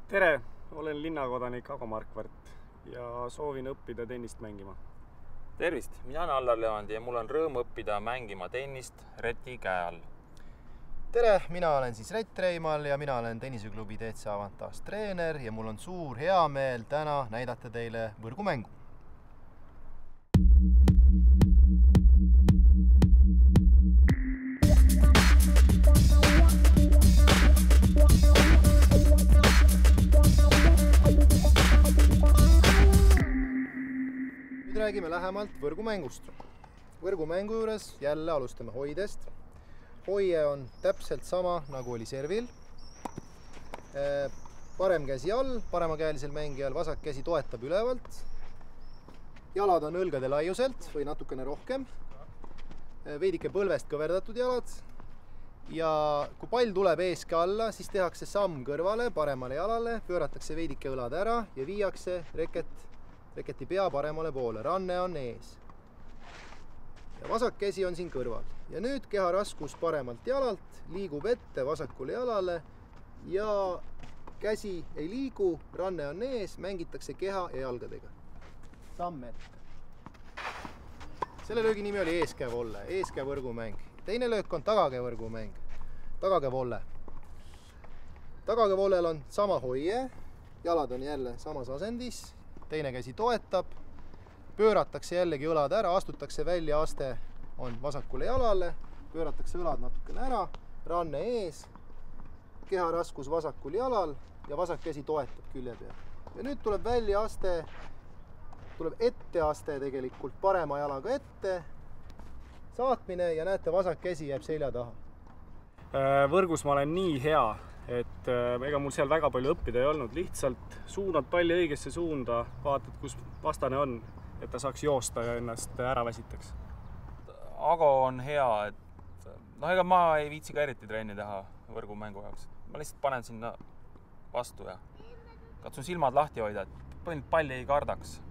Tere, olen linnakodanik Ago Markvart ja soovin õppida tennist mängima. Tervist, mina olen Allar Levandi ja mul on rõõm õppida mängima tennist Reti käe all. Tere, mina olen siis Rett Reimal ja mina olen tenniseklubi DC Avantage treener ja mul on suur hea meel täna näidata teile võrgumängu. Nüüd räägime lähemalt võrgumängust. Võrgumängu juures jälle alustame hoidest. Hoie on täpselt sama, nagu oli servil. Parem käsi all, paremakäelisel mängijal vasak käsi toetab ülevalt. Jalad on õlgade laiuselt või natukene rohkem. Veidike põlvest kõverdatud jalad. Ja kui pall tuleb eeske alla, siis tehakse samm kõrvale, paremale jalale, pööratakse veidike õlad ära ja viiakse reketi pea paremale poole. Ranne on ees. Ja vasak käsi on siin kõrval. Ja nüüd keha raskus paremalt jalalt, liigub ette vasakule jalale ja käsi ei liigu, ranne on ees, mängitakse keha ja jalgadega. Samm ette. Selle löögi nimi oli eeskäevolle, eeskäevõrgumäng. Teine löök on tagakäevõrgumäng, tagakäevolle. Tagakäevollel on sama hoie, jalad on jälle samas asendis, teine käsi toetab, pööratakse jällegi õlad ära, astutakse välja, aste on vasakule jalale, pööratakse õlad natukene ära, ranne ees, keha raskus vasakul jalal ja vasak käsi toetab külje peal. Ja nüüd tuleb välja aste, tuleb ette aste tegelikult parema jalaga ette, saatmine ja näete, vasak käsi jääb selja taha. Võrgus ma olen nii hea, et ega mul seal väga palju õppida ei olnud. Lihtsalt suunad palli õigesse suunda, vaatad, kus vastane on, et ta saaks joosta ja ennast ära väsitaks. Ago on hea, et ega ma ei viitsi ka eriti trenni teha võrgumängu jaoks. Ma lihtsalt panen sinna vastu ja katsun silmad lahti hoida, et palli ei kardaks.